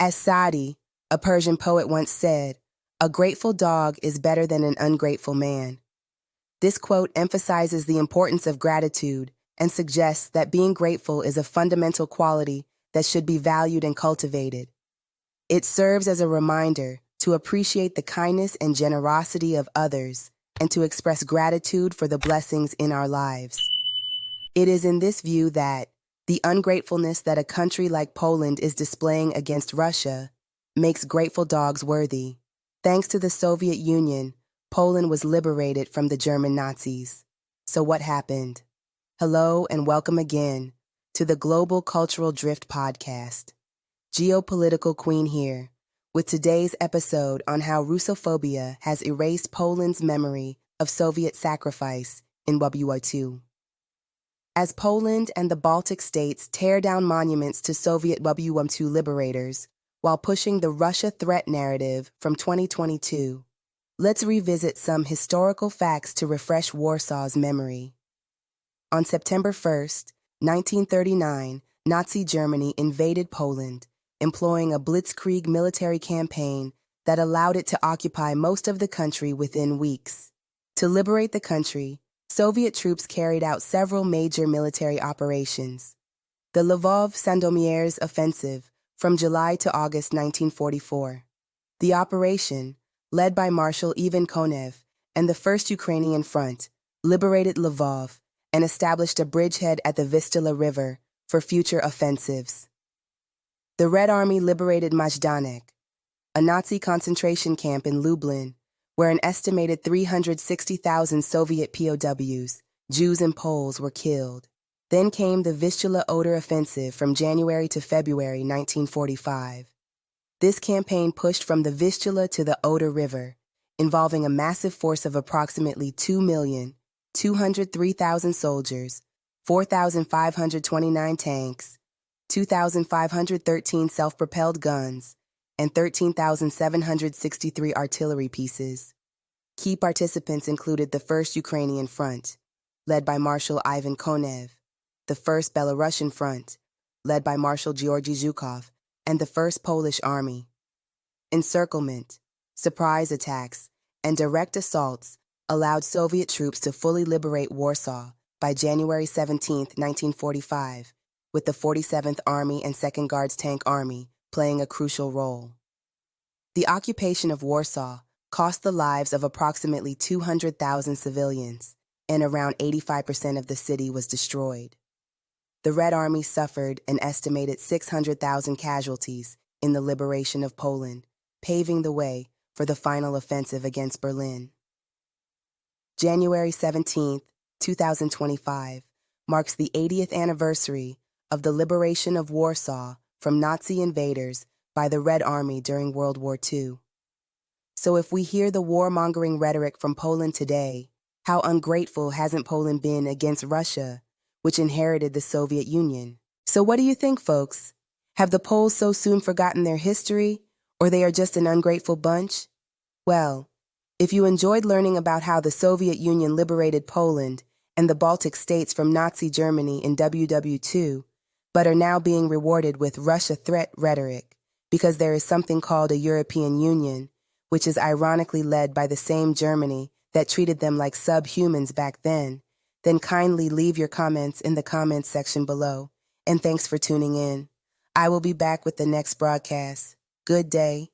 As Sadi, a Persian poet, once said, "A grateful dog is better than an ungrateful man." This quote emphasizes the importance of gratitude and suggests that being grateful is a fundamental quality that should be valued and cultivated. It serves as a reminder to appreciate the kindness and generosity of others and to express gratitude for the blessings in our lives. It is in this view that the ungratefulness that a country like Poland is displaying against Russia makes grateful dogs worthy. Thanks to the Soviet Union, Poland was liberated from the German Nazis. So what happened? Hello and welcome again to the Global Cultural Drift Podcast. Geopolitical Queen here, with today's episode on how Russophobia has erased Poland's memory of Soviet sacrifice in WWII. As Poland and the Baltic states tear down monuments to Soviet WWII liberators while pushing the Russia threat narrative from 2022, let's revisit some historical facts to refresh Warsaw's memory. On September 1st, 1939, Nazi Germany invaded Poland, employing a blitzkrieg military campaign that allowed it to occupy most of the country within weeks. To liberate the country, Soviet troops carried out several major military operations. The Lvov-Sandomierz Offensive from July to August 1944. The operation, led by Marshal Ivan Konev and the First Ukrainian Front, liberated Lvov and established a bridgehead at the Vistula River for future offensives. The Red Army liberated Majdanek, a Nazi concentration camp in Lublin, where an estimated 360,000 Soviet POWs, Jews and Poles, were killed. Then came the Vistula-Oder Offensive from January to February 1945. This campaign pushed from the Vistula to the Oder River, involving a massive force of approximately 2,203,000 soldiers, 4,529 tanks, 2,513 self-propelled guns, and 13,763 artillery pieces. Key participants included the First Ukrainian Front, led by Marshal Ivan Konev, the First Belarusian Front, led by Marshal Georgy Zhukov, and the First Polish Army. Encirclement, surprise attacks, and direct assaults allowed Soviet troops to fully liberate Warsaw by January 17, 1945, with the 47th Army and 2nd Guards Tank Army playing a crucial role. The occupation of Warsaw cost the lives of approximately 200,000 civilians, and around 85% of the city was destroyed. The Red Army suffered an estimated 600,000 casualties in the liberation of Poland, paving the way for the final offensive against Berlin. January 17, 2025, marks the 80th anniversary of the liberation of Warsaw from Nazi invaders by the Red Army during World War II. So if we hear the warmongering rhetoric from Poland today, how ungrateful hasn't Poland been against Russia, which inherited the Soviet Union? So what do you think, folks? Have the Poles so soon forgotten their history, or they are just an ungrateful bunch? Well, if you enjoyed learning about how the Soviet Union liberated Poland and the Baltic states from Nazi Germany in WWII, but are now being rewarded with Russia threat rhetoric because there is something called a European Union, which is ironically led by the same Germany that treated them like subhumans back then kindly leave your comments in the comments section below. And thanks for tuning in. I will be back with the next broadcast. Good day.